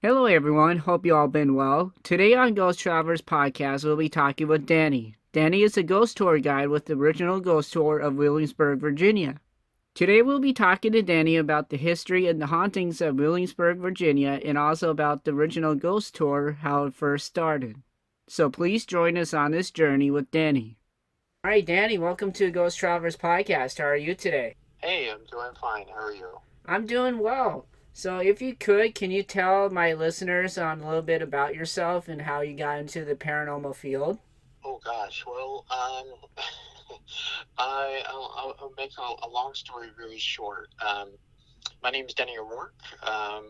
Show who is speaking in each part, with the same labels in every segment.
Speaker 1: Hello, everyone. Hope you all been well. Today on Ghost Travelers Podcast, we'll be talking with Denny. Denny is a ghost tour guide with the original ghost tour of Williamsburg, Virginia. Today, we'll be talking to Denny about the history and the hauntings of Williamsburg, Virginia, and also about the original ghost tour, how it first started. So please join us on this journey with Denny. All right, Danny, welcome to Ghost Travelers Podcast. How are you today?
Speaker 2: Hey, I'm doing fine. How are you?
Speaker 1: I'm doing well. So, if you could, can you tell my listeners a little bit about yourself and how you got into the paranormal field?
Speaker 2: Oh gosh, well, I'll make a long story really short. My name is Denny O'Rourke. I'm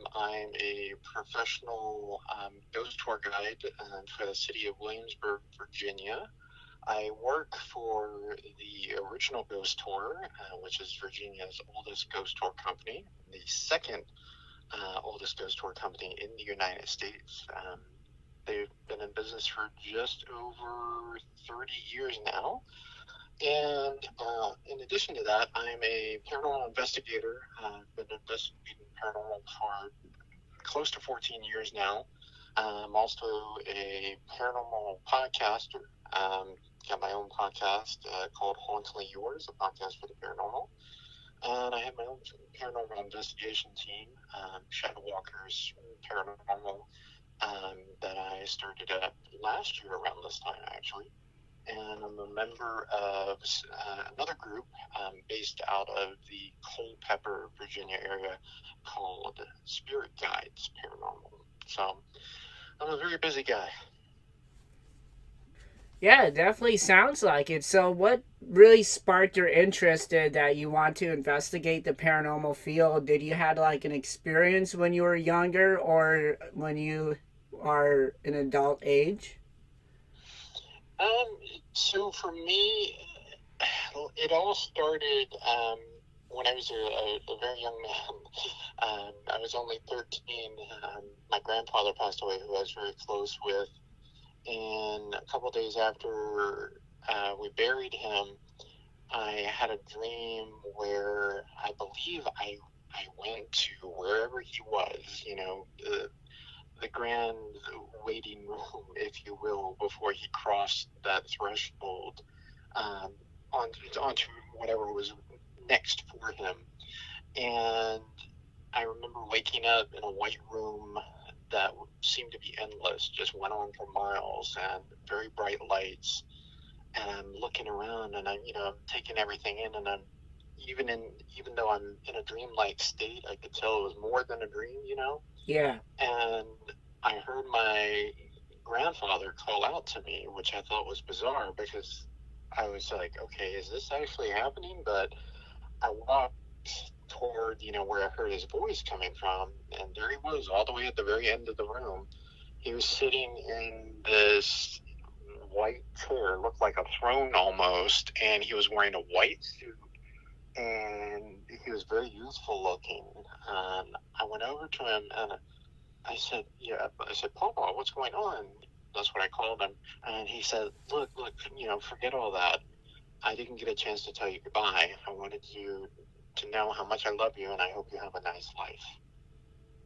Speaker 2: a professional ghost tour guide for the city of Williamsburg, Virginia. I work for the original ghost tour, which is Virginia's oldest ghost tour company, the second oldest ghost tour company in the United States. They've been in business for just over 30 years now. And in addition to that, I'm a paranormal investigator. I've been investigating paranormal for close to 14 years now. I'm also a paranormal podcaster. Got my own podcast called Hauntily Yours, a podcast for the paranormal. And I have my own paranormal investigation team, Shadow Walkers Paranormal, that I started up last year around this time, actually. And I'm a member of another group based out of the Culpeper, Virginia area called Spirit Guides Paranormal. So I'm a very busy guy.
Speaker 1: Yeah, it definitely sounds like it. So, what really sparked your interest in that you want to investigate the paranormal field? Did you had like an experience when you were younger or when you are an adult age?
Speaker 2: Um, so for me, it all started when I was a very young man. I was only 13. My grandfather passed away, who I was very close with. And a couple days after we buried him, I had a dream where I believe I went to wherever he was, the grand waiting room, if you will, before he crossed that threshold um, onto whatever was next for him. And I remember waking up in a white room that seemed to be endless, just went on for miles, and very bright lights. And I'm looking around, and I'm taking everything in, and I'm even though I'm in a dreamlike state, I could tell it was more than a dream.
Speaker 1: Yeah.
Speaker 2: And I heard my grandfather call out to me, which I thought was bizarre because I was like, okay, is this actually happening? But I walked toward, where I heard his voice coming from, and there he was, all the way at the very end of the room. He was sitting in this white chair, looked like a throne almost, and he was wearing a white suit, and he was very youthful looking. And I went over to him and I said, yeah, I said, Papa, what's going on? That's what I called him. And he said, look, forget all that. I didn't get a chance to tell you goodbye. I wanted you to know how much I love you and I hope you have a nice life.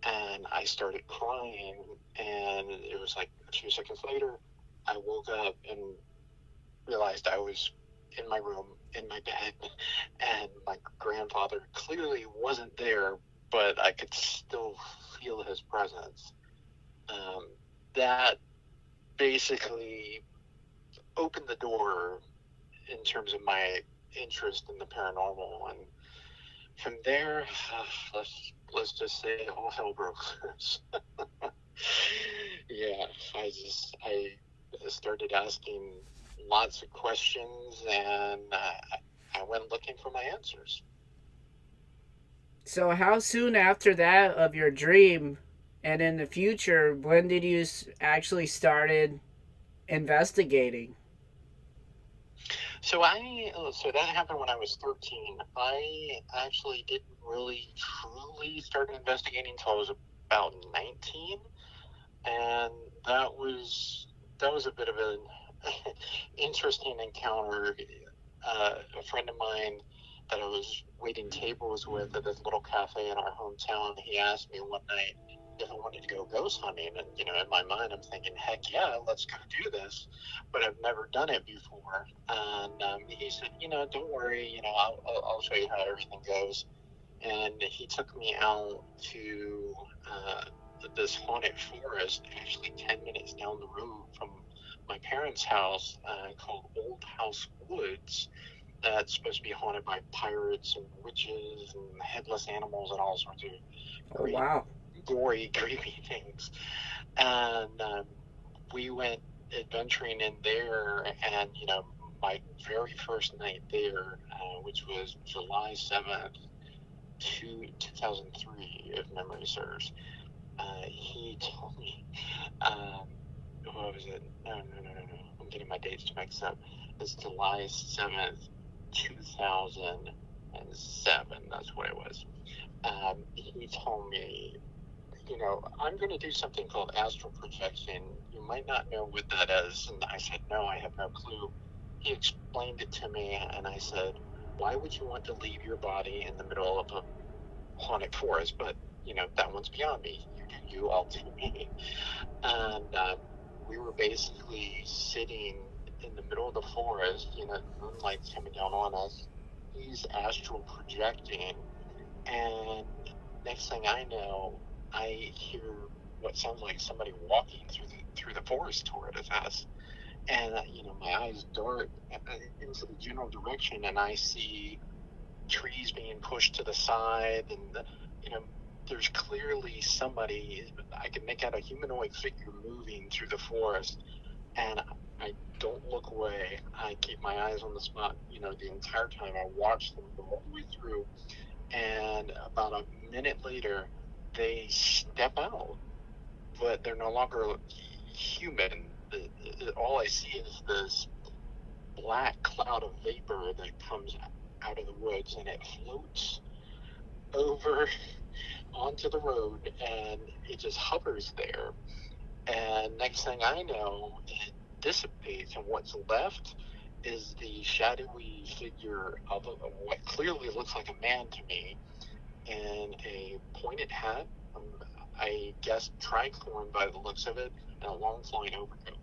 Speaker 2: And I started crying, and it was like a few seconds later, I woke up and realized I was in my room, in my bed, and my grandfather clearly wasn't there, but I could still feel his presence. Um, that basically opened the door in terms of my interest in the paranormal, and from there, let's just say all hell broke loose. Yeah, I started asking lots of questions, and I went looking for my answers.
Speaker 1: So, how soon after that of your dream and in the future, when did you actually started investigating?
Speaker 2: So that happened when I was 13. I actually didn't really truly start investigating until I was about 19, and that was a bit of an interesting encounter. A friend of mine that I was waiting tables with at this little cafe in our hometown, he asked me one night, if I wanted to go ghost hunting. And, in my mind, I'm thinking, heck yeah, let's go do this. But I've never done it before. And he said, don't worry, I'll show you how everything goes. And he took me out to this haunted forest, actually 10 minutes down the road from my parents' house, called Old House Woods. That's supposed to be haunted by pirates and witches and headless animals and all sorts of
Speaker 1: Oh,
Speaker 2: great,
Speaker 1: wow.
Speaker 2: gory, creepy things. And we went adventuring in there, and my very first night there, which was July 7th, 2003, if memory serves. He told me, what was it? No. I'm getting my dates mixed up. It's July 7th, 2007. That's what it was. He told me, I'm going to do something called astral projection. You might not know what that is. And I said, no, I have no clue. He explained it to me, and I said, why would you want to leave your body in the middle of a haunted forest? But, that one's beyond me. You do you, I'll do me. And we were basically sitting in the middle of the forest, moonlight's coming down on us. He's astral projecting, and next thing I know, I hear what sounds like somebody walking through the forest toward us. And my eyes dart into the general direction, and I see trees being pushed to the side, and there's clearly somebody. I can make out a humanoid figure moving through the forest, and I don't look away. I keep my eyes on the spot, the entire time. I watch them go all the way through, and about a minute later, they step out, but they're no longer human. All I see is this black cloud of vapor that comes out of the woods, and it floats over onto the road, and it just hovers there. And next thing I know, it dissipates, and what's left is the shadowy figure of what clearly looks like a man to me, in a pointed hat, I guess tricorn by the looks of it, and a long flowing overcoat.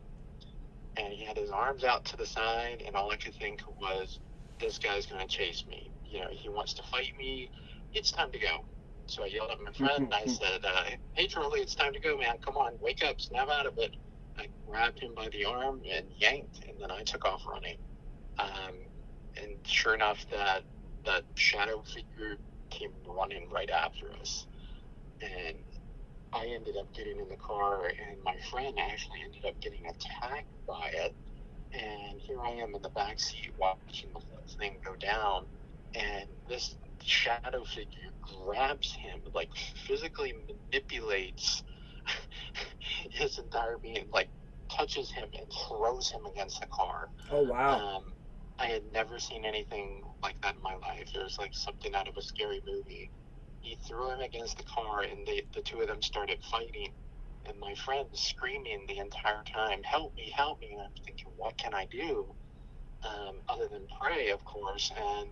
Speaker 2: And he had his arms out to the side, and all I could think was, this guy's going to chase me. He wants to fight me. It's time to go. So I yelled at my friend. I said, hey, Charlie, it's time to go, man. Come on, wake up, snap out of it. I grabbed him by the arm and yanked, and then I took off running. And sure enough, that shadow figure came running right after us. And I ended up getting in the car, and my friend actually ended up getting attacked by it. And here I am in the back seat watching the whole thing go down. And this shadow figure grabs him, like physically manipulates his entire being, like touches him and throws him against the car.
Speaker 1: Oh, wow.
Speaker 2: I had never seen anything like that in my life. It was like something out of a scary movie. He threw him against the car, and the two of them started fighting. And my friend was screaming the entire time, help me, help me. And I'm thinking, what can I do? Other than pray, of course. And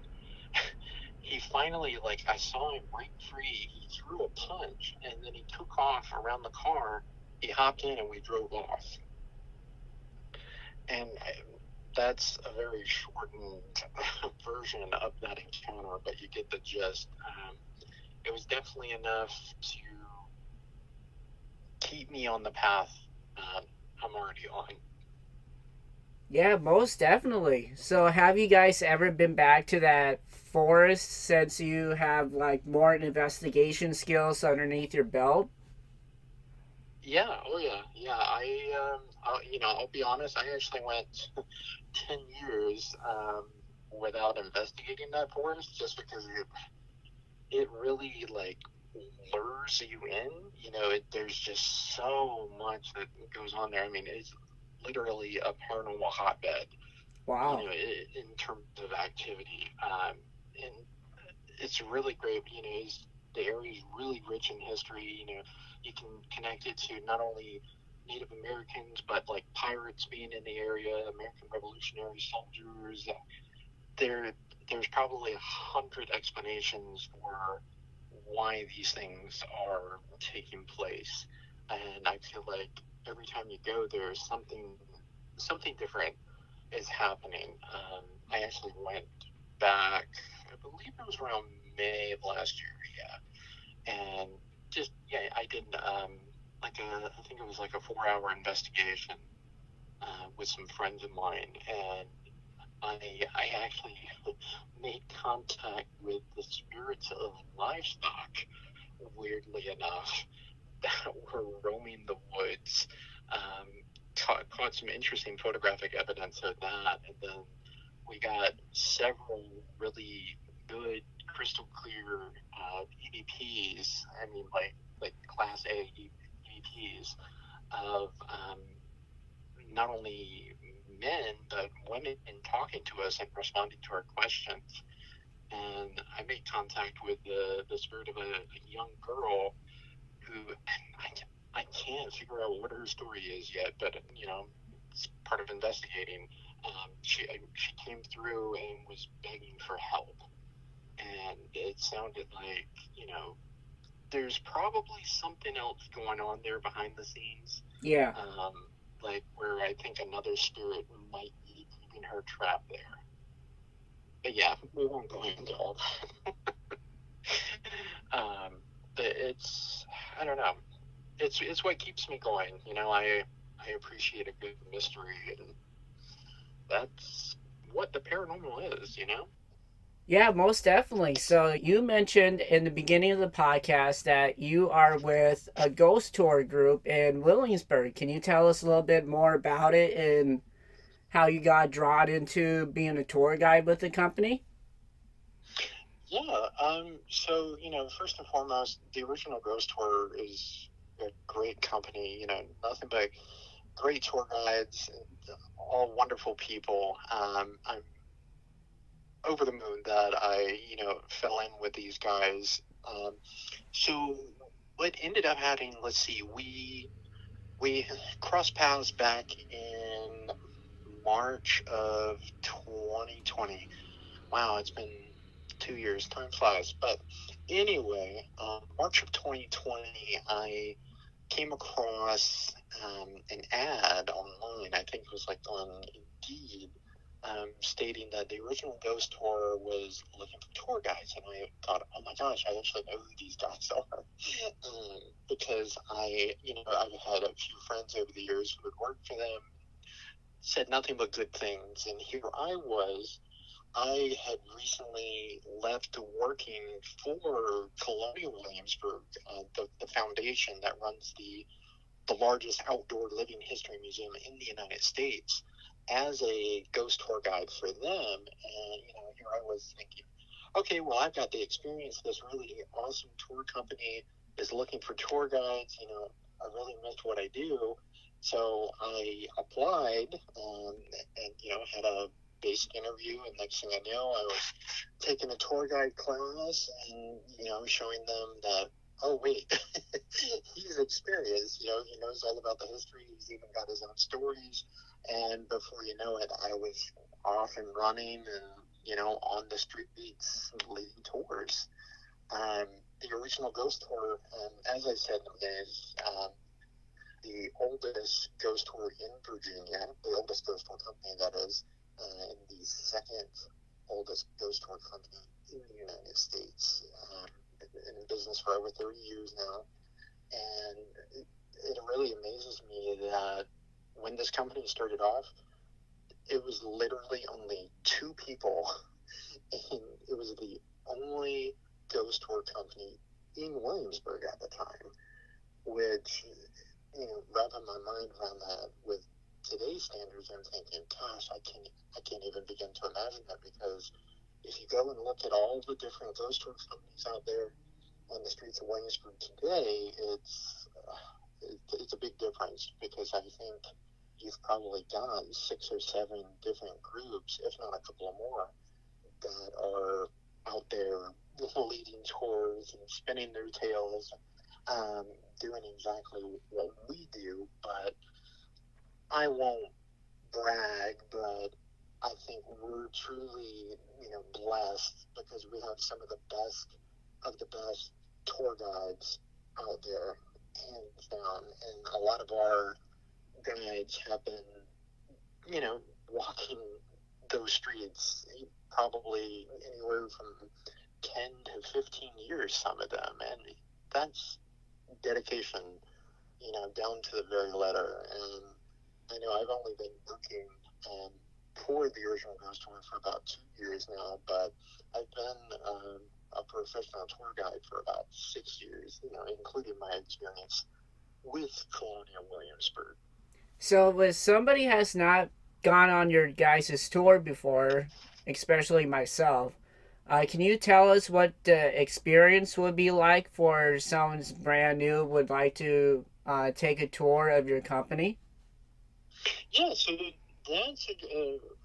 Speaker 2: he finally, I saw him break free. He threw a punch, and then he took off around the car. He hopped in, and we drove off. And that's a very shortened version of that encounter, but you get the gist. It was definitely enough to keep me on the path I'm already on.
Speaker 1: Yeah, most definitely. So, have you guys ever been back to that forest since you have more investigation skills underneath your belt?
Speaker 2: Yeah, oh yeah. I'll be honest. I actually went 10 years without investigating that forest, just because it really lures you in. There's just so much that goes on there. I mean, it's literally a paranormal hotbed.
Speaker 1: Wow.
Speaker 2: In terms of activity, and it's really great. The area is really rich in history. You can connect it to not only Native Americans, but pirates being in the area, American Revolutionary soldiers. There's probably 100 explanations for why these things are taking place. And I feel like every time you go, there's something different is happening. I actually went back, I believe it was around May of last year, yeah, and just yeah, I did I think it was like a 4-hour investigation with some friends of mine, and I actually made contact with the spirits of livestock, weirdly enough, that were roaming the woods. Um, caught some interesting photographic evidence of that, and then we got several really good, crystal clear EVPs. I mean, like Class A EVPs of not only men but women talking to us and responding to our questions. And I made contact with the spirit of a young girl who I can't figure out what her story is yet, but it's part of investigating. She came through and was begging for help, and it sounded like there's probably something else going on there behind the scenes,
Speaker 1: Yeah.
Speaker 2: um, like where I think another spirit might be keeping her trapped there. But yeah, we won't go into all that. But I don't know. It's what keeps me going. I appreciate a good mystery, and that's what the paranormal is.
Speaker 1: Yeah, most definitely. So you mentioned in the beginning of the podcast that you are with a ghost tour group in Williamsburg. Can you tell us a little bit more about it and how you got drawn into being a tour guide with the company?
Speaker 2: Yeah. So first and foremost, the original Ghost Tour is a great company. Nothing but great tour guides, all wonderful people. I'm over the moon that I fell in with these guys. So what ended up happening? Let's see. We crossed paths back in March of 2020. Wow, it's been 2 years. Time flies. But anyway, March of 2020, I came across an ad online. I think it was like on Indeed, stating that the original Ghost Tour was looking for tour guides, and I thought, oh my gosh, I actually know who these guys are, because I've had a few friends over the years who had worked for them, said nothing but good things, and here I was. I had recently left working for Colonial Williamsburg, the foundation that runs the largest outdoor living history museum in the United States, as a ghost tour guide for them. And here I was thinking, okay, well, I've got the experience. This really awesome tour company is looking for tour guides. I really missed what I do. So I applied, and had a basic interview, and next thing I know, I was taking a tour guide class, and showing them that, oh wait, he's experienced. He knows all about the history. He's even got his own stories. And before you know it, I was off and running, and on the streets leading tours. Um, the original ghost tour, as I said, is the oldest ghost tour in Virginia, the oldest ghost tour company that is, and the second oldest ghost tour company in the United States. In business for over 30 years now. And it really amazes me that when this company started off, it was literally only 2 people, and it was the only ghost tour company in Williamsburg at the time, which, wrapping my mind around that with today's standards, I'm thinking, gosh, I can't even begin to imagine that, because if you go and look at all the different ghost tour companies out there on the streets of Williamsburg today, it's a big difference, because I think you've probably got 6 or 7 different groups, if not a couple more, that are out there leading tours and spinning their tails, doing exactly what we do. But I won't brag, but I think we're truly, blessed, because we have some of the best tour guides out there, hands down. And a lot of our guides have been, walking those streets probably anywhere from 10 to 15 years, some of them. And that's dedication, down to the very letter. And I know I've only been working for the original ghost tour for about 2 years now, but I've been a professional tour guide for about 6 years, including my experience with Colonial Williamsburg.
Speaker 1: So, if somebody has not gone on your guys' tour before, especially myself, can you tell us what the experience would be like for someone brand new would like to take a tour of your company?
Speaker 2: Yeah, so that's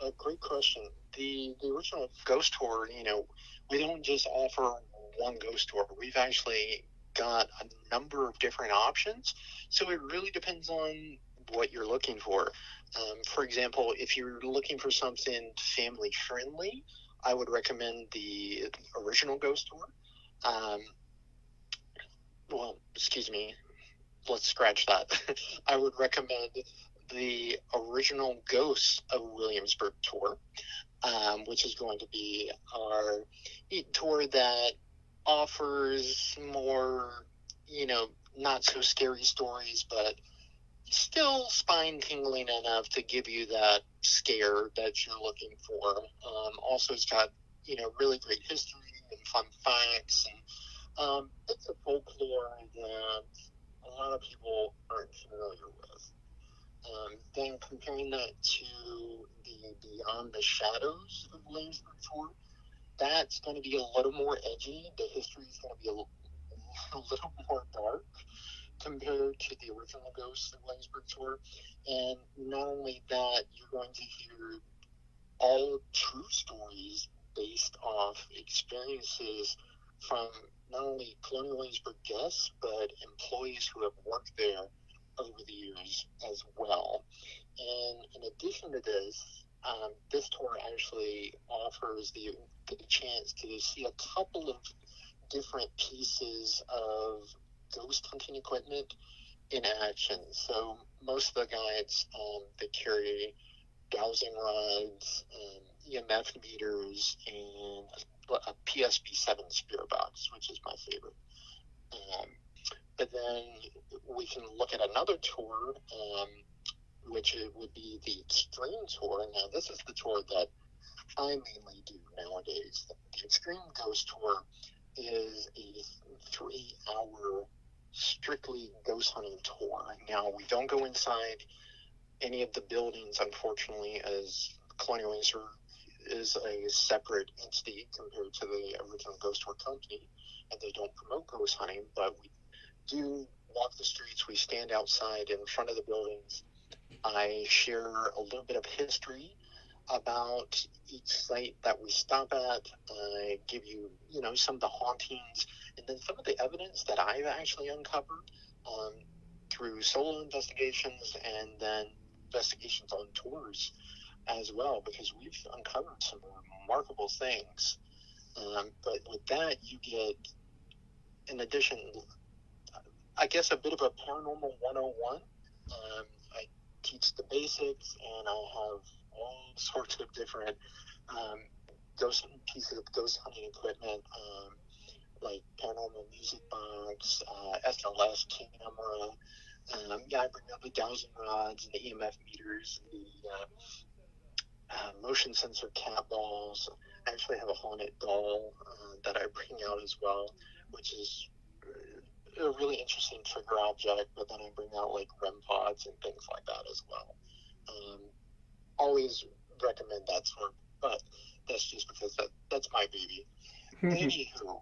Speaker 2: a great question. The original ghost tour, we don't just offer one ghost tour. We've actually got a number of different options. So it really depends on what you're looking for. For example, if you're looking for something family friendly, I would recommend the original ghost tour. Well, excuse me, let's scratch that. I would recommend the original Ghosts of Williamsburg tour, which is going to be our tour that offers more, not so scary stories, but still spine tingling enough to give you that scare that you're looking for. Also, it's got, really great history and fun facts, and it's a folklore that a lot of people aren't familiar with. Then comparing that to the Beyond the Shadows of Williamsburg tour, that's going to be a little more edgy. The history is going to be a little more dark compared to the original Ghosts of Williamsburg tour. And not only that, you're going to hear all true stories based off experiences from not only Colonial Williamsburg guests, but employees who have worked there over the years as well. And in addition to this tour actually offers the chance to see a couple of different pieces of ghost hunting equipment in action. So most of the guides that carry dowsing rods, EMF meters, and a PSB7 spirit box, which is my favorite. But then we can look at another tour, which would be the Extreme Tour. Now, this is the tour that I mainly do nowadays. The Extreme Ghost Tour is a 3-hour strictly ghost hunting tour. Now, we don't go inside any of the buildings, unfortunately, as Colonial Williamsburg is a separate entity compared to the original ghost tour company, and they don't promote ghost hunting, but we do walk the streets. We stand outside in front of the buildings. I share a little bit of history about each site that we stop at. I give you, some of the hauntings and then some of the evidence that I've actually uncovered through solo investigations and then investigations on tours as well, because we've uncovered some remarkable things. But with that, you get, in addition, I guess, a bit of a paranormal 101. I teach the basics, and I have all sorts of different pieces of ghost hunting equipment, like paranormal music box, SLS camera. I bring up the dowsing rods and the EMF meters, the motion sensor cat balls. I actually have a haunted doll that I bring out as well, which is a really interesting trigger object, but then I bring out like REM pods and things like that as well. Always recommend that sort, but that's just because that's my baby. Anywho,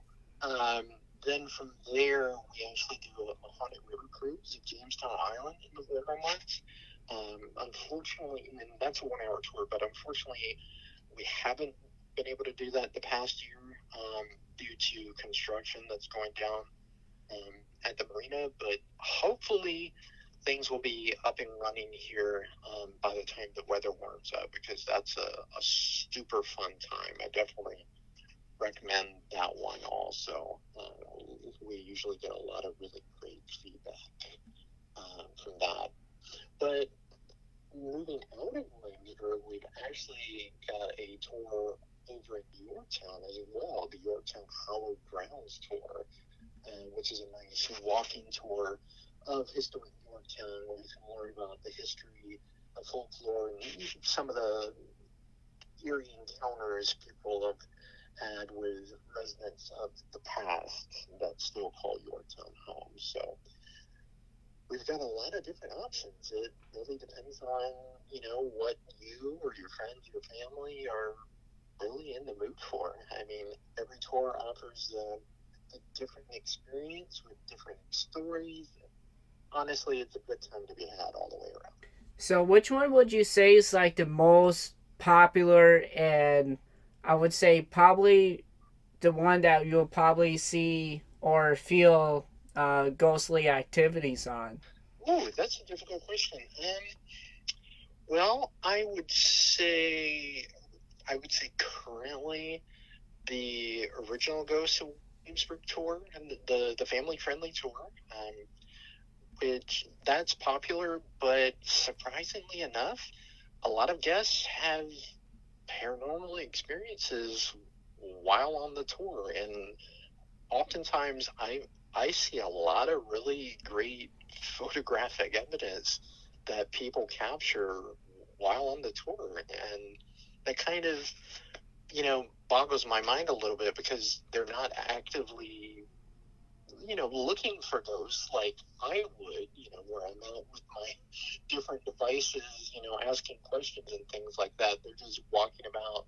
Speaker 2: then from there, we actually do a haunted river cruise at Jamestown Island in the winter months. Unfortunately, and that's a 1-hour tour, but unfortunately, we haven't been able to do that the past year due to construction that's going down at the marina. But hopefully, things will be up and running here by the time the weather warms up, because that's a super fun time. I definitely recommend that one also. We usually get a lot of really great feedback from that. But moving out of Williamsburg, we've actually got a tour over in Yorktown as well, the Yorktown Hallowed Grounds tour, which is a nice walking tour of historic Yorktown, where you can learn about the history of folklore and some of the eerie encounters people have had with residents of the past that still call Yorktown home. So we've got a lot of different options. It really depends on, what you or your friends, your family are really in the mood for. I mean, every tour offers a different experience with different stories. Honestly, it's a good time to be had all the way around.
Speaker 1: So, which one would you say is like the most popular, and I would say probably the one that you'll probably see or feel ghostly activities on?
Speaker 2: Oh, that's a difficult question. Well, I would say currently the original Ghost of Williamsburg tour and the family friendly tour, which that's popular, but surprisingly enough, a lot of guests have paranormal experiences while on the tour, and oftentimes I see a lot of really great photographic evidence that people capture while on the tour, and that kind of boggles my mind a little bit because they're not actively looking for ghosts like I would, where I'm out with my different devices, asking questions and things like that. They're just walking about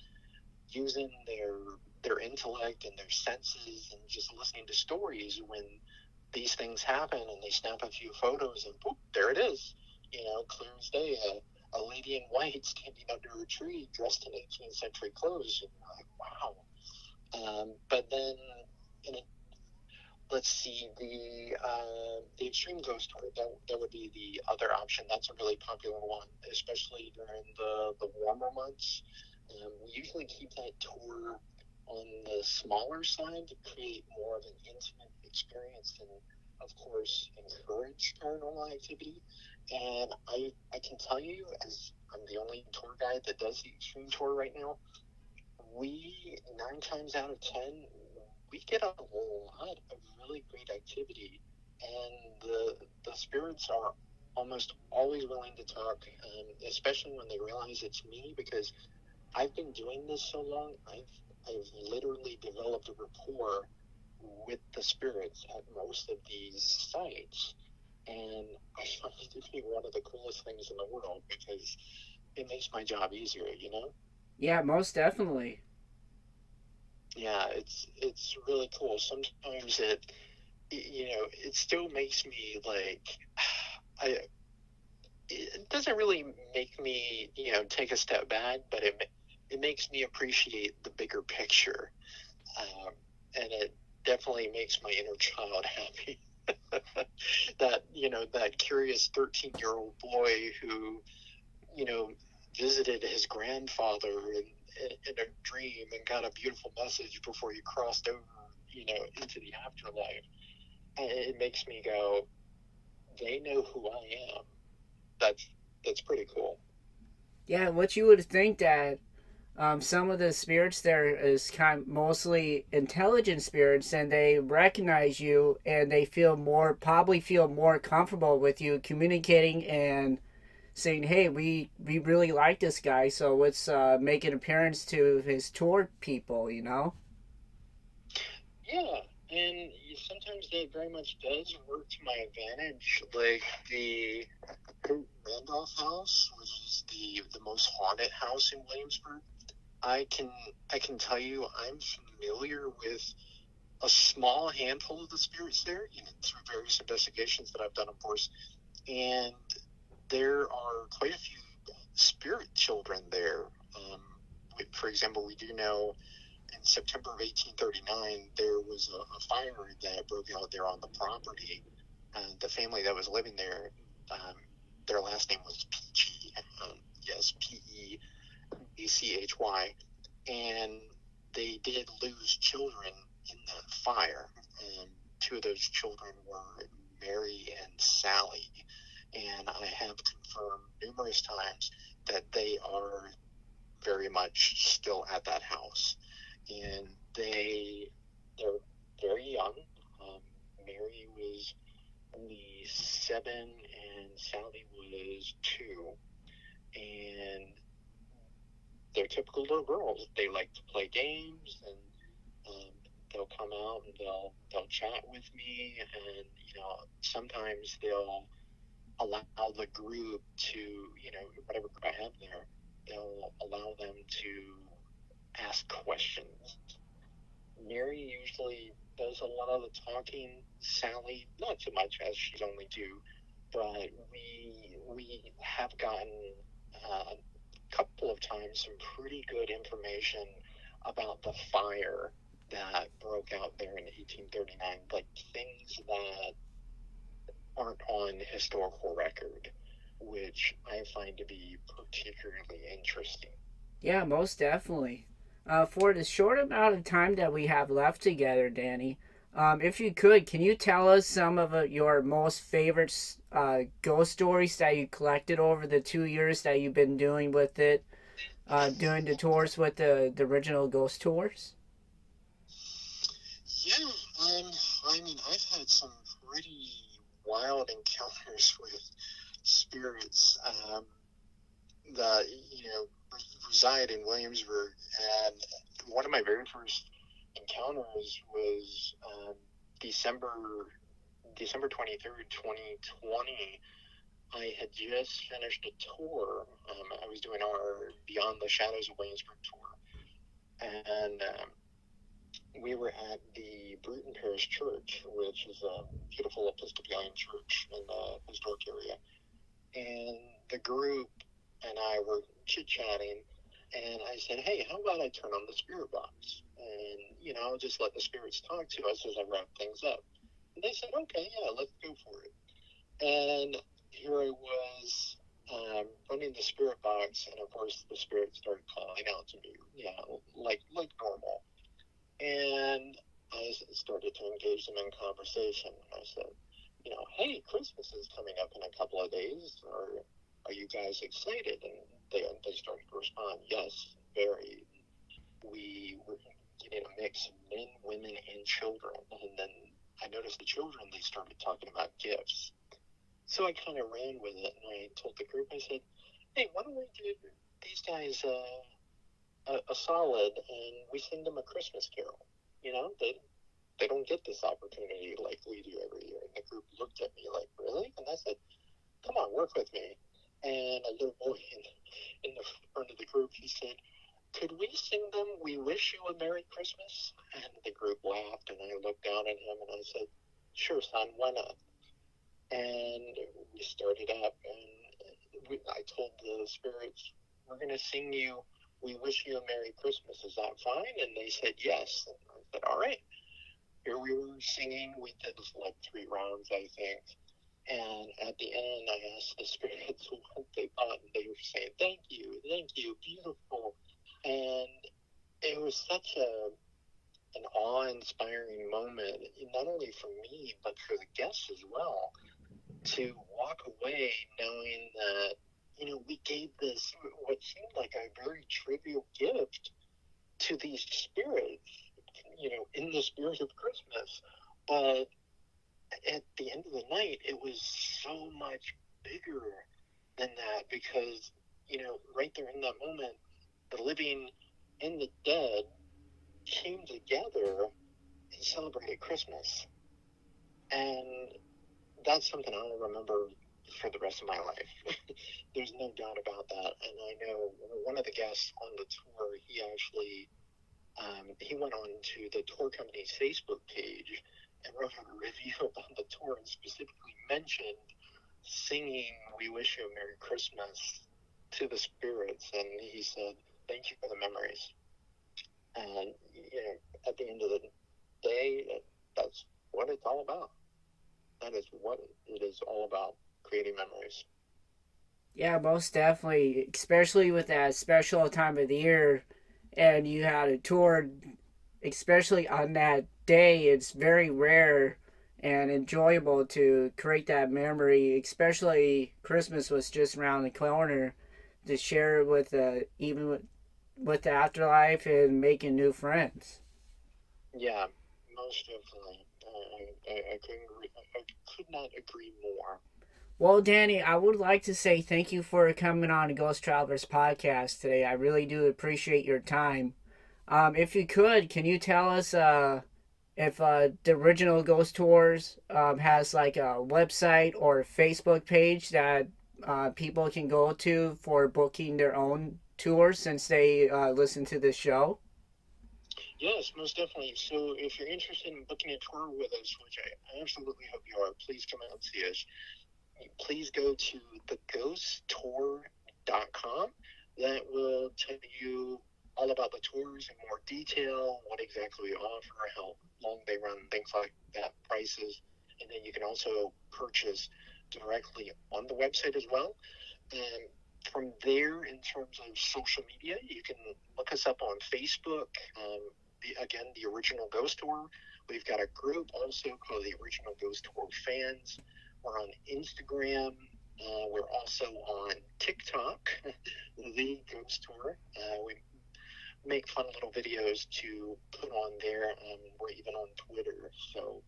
Speaker 2: using their intellect and their senses and just listening to stories when these things happen, and they snap a few photos and boop, there it is. Clear as day, a lady in white standing under a tree dressed in 18th century clothes. And you're like, wow. But then in a let's see, the extreme ghost tour, that would be the other option. That's a really popular one, especially during the warmer months. We usually keep that tour on the smaller side to create more of an intimate experience and, of course, encourage paranormal activity. And I can tell you, as I'm the only tour guide that does the extreme tour right now, we 9 times out of 10 we get a lot of really great activity, and the spirits are almost always willing to talk, especially when they realize it's me, because I've been doing this so long. I've literally developed a rapport with the spirits at most of these sites, and I find it to be one of the coolest things in the world because it makes my job easier.
Speaker 1: Yeah, most definitely.
Speaker 2: Yeah, it's really cool. Sometimes it still makes me like I it doesn't really make me take a step back, but it makes me appreciate the bigger picture, and it definitely makes my inner child happy. That curious 13-year-old boy who you know visited his grandfather in a dream and got a beautiful message before he crossed over into the afterlife. And it makes me go, they know who I am. That's pretty cool.
Speaker 1: Yeah, what you would think that some of the spirits there is kind of mostly intelligent spirits, and they recognize you, and they probably feel more comfortable with you communicating and saying, "Hey, we really like this guy, so let's make an appearance to his tour people."
Speaker 2: Yeah, and sometimes that very much does work to my advantage. Like the Randolph House, which is the most haunted house in Williamsburg. I can I can tell you I'm familiar with a small handful of the spirits there, through various investigations that I've done, of course. And there are quite a few spirit children there. Um, for example, we do know in September of 1839 there was a fire that broke out there on the property. The family that was living there, um, their last name was Peachy. Yes, Peachy, and they did lose children in that fire. Two of those children were Mary and Sally, and I have confirmed numerous times that they are very much still at that house. And they're very young. Mary was only 7 and Sally was 2. And they're typical little girls. They like to play games, and they'll come out and they'll chat with me, and sometimes they'll allow the group to, whatever group I have there, they'll allow them to ask questions. Mary usually does a lot of the talking. Sally, not so much, as she's only 2, but we have gotten a couple of times some pretty good information about the fire that broke out there in 1839, like things that aren't on historical record, which I find to be particularly interesting.
Speaker 1: Yeah, most definitely. For the short amount of time that we have left together, Danny, if you could, can you tell us some of your most favorite ghost stories that you collected over the 2 years that you've been doing with it, doing the tours with the original ghost tours?
Speaker 2: Yeah, I mean, I've had some pretty wild encounters with spirits that, reside in Williamsburg. And one of my very first encounters was December 23rd, 2020. I had just finished a tour. I was doing our Beyond the Shadows of Williamsburg tour. And we were at the Bruton Parish Church, which is a beautiful Episcopalian church in the historic area. And the group and I were chit-chatting, and I said, hey, how about I turn on the spirit box? And, I'll just let the spirits talk to us as I wrap things up. And they said, okay, yeah, let's go for it. And here I was running the spirit box, and of course the spirits started calling out to me, like normal. And I started to engage them in conversation. I said, hey, Christmas is coming up in a couple of days. Are you guys excited? And they started to respond, yes, very. We were getting a mix of men, women, and children. And then I noticed the children, they started talking about gifts. So I kind of ran with it, and I told the group, I said, hey, why don't we give these guys a solid, and we sing them a Christmas carol? They don't get this opportunity like we do every year. And the group looked at me like, really? And I said, come on, work with me. And a little boy in the front of the group, he said, could we sing them We Wish You a Merry Christmas? And the group laughed, and I looked down at him, and I said, sure, son, why not? And we started up, and I told the spirits, we're going to sing you We Wish You a Merry Christmas. Is that fine? And they said yes. And I said, all right. Here we were singing. We did like 3 rounds, I think. And at the end, I asked the spirits what they thought, and they were saying, thank you, beautiful. And it was such an awe-inspiring moment, not only for me, but for the guests as well, to walk away knowing that, we gave this, what seemed like a very trivial gift to these spirits, in the spirit of Christmas. But at the end of the night, it was so much bigger than that, because, right there in that moment, the living and the dead came together and celebrated Christmas. And that's something I'll remember for the rest of my life. There's no doubt about that. And I know one of the guests on the tour, he actually, he went on to the tour company's Facebook page and wrote a review about the tour and specifically mentioned singing We Wish You a Merry Christmas to the spirits. And he said, thank you for the memories. And, at the end of the day, that's what it's all about. That is what it is all about, creating memories.
Speaker 1: Yeah, most definitely, especially with that special time of the year, and you had a tour especially on that day, it's very rare and enjoyable to create that memory. Especially Christmas was just around the corner, to share it with even with the afterlife and making new friends.
Speaker 2: Yeah, most definitely. I could not agree more.
Speaker 1: Well, Danny, I would like to say thank you for coming on the Ghost Travelers podcast today. I really do appreciate your time. If you could, can you tell us if the original Ghost Tours has like a website or Facebook page that people can go to for booking their own tours since they listen to this show?
Speaker 2: Yes, most definitely. So if you're interested in booking a tour with us, which I absolutely hope you are, please come out and see us. Please go to theghosttour.com. That will tell you all about the tours in more detail, what exactly we offer, how long they run, things like that, prices. And then you can also purchase directly on the website as well. And from there, in terms of social media, you can look us up on Facebook. The Original Ghost Tour. We've got a group also called the Original Ghost Tour Fans. We're on Instagram. We're also on TikTok, the Ghost Tour. We make fun little videos to put on there. We're even on Twitter. So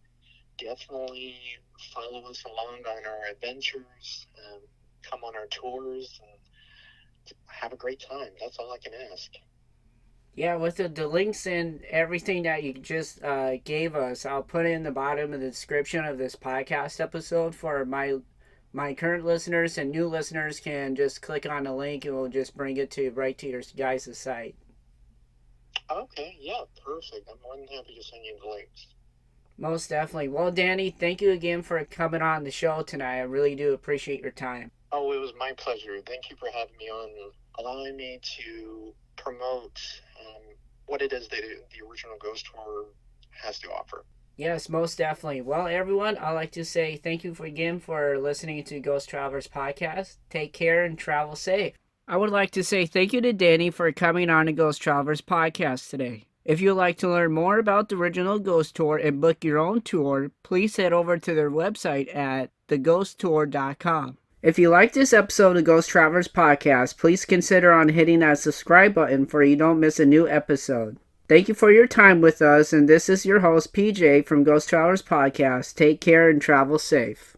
Speaker 2: definitely follow us along on our adventures. Come on our tours and have a great time. That's all I can ask.
Speaker 1: Yeah, with the links and everything that you just gave us, I'll put it in the bottom of the description of this podcast episode for my current listeners, and new listeners can just click on the link and we'll just bring it to right to your guys' site.
Speaker 2: Okay, yeah, perfect. I'm more than happy to send you the links.
Speaker 1: Most definitely. Well, Danny, thank you again for coming on the show tonight. I really do appreciate your time.
Speaker 2: Oh, it was my pleasure. Thank you for having me on, allowing me to promote what it is that the Original Ghost Tour has to offer.
Speaker 1: Yes, most definitely. Well, everyone, I'd like to say thank you again for listening to Ghost Travelers Podcast. Take care and travel safe. I would like to say thank you to Danny for coming on the Ghost Travelers Podcast today. If you'd like to learn more about the Original Ghost Tour and book your own tour, please head over to their website at theghosttour.com. If you like this episode of Ghost Travelers Podcast, please consider on hitting that subscribe button so you don't miss a new episode. Thank you for your time with us, and this is your host, PJ, from Ghost Travelers Podcast. Take care and travel safe.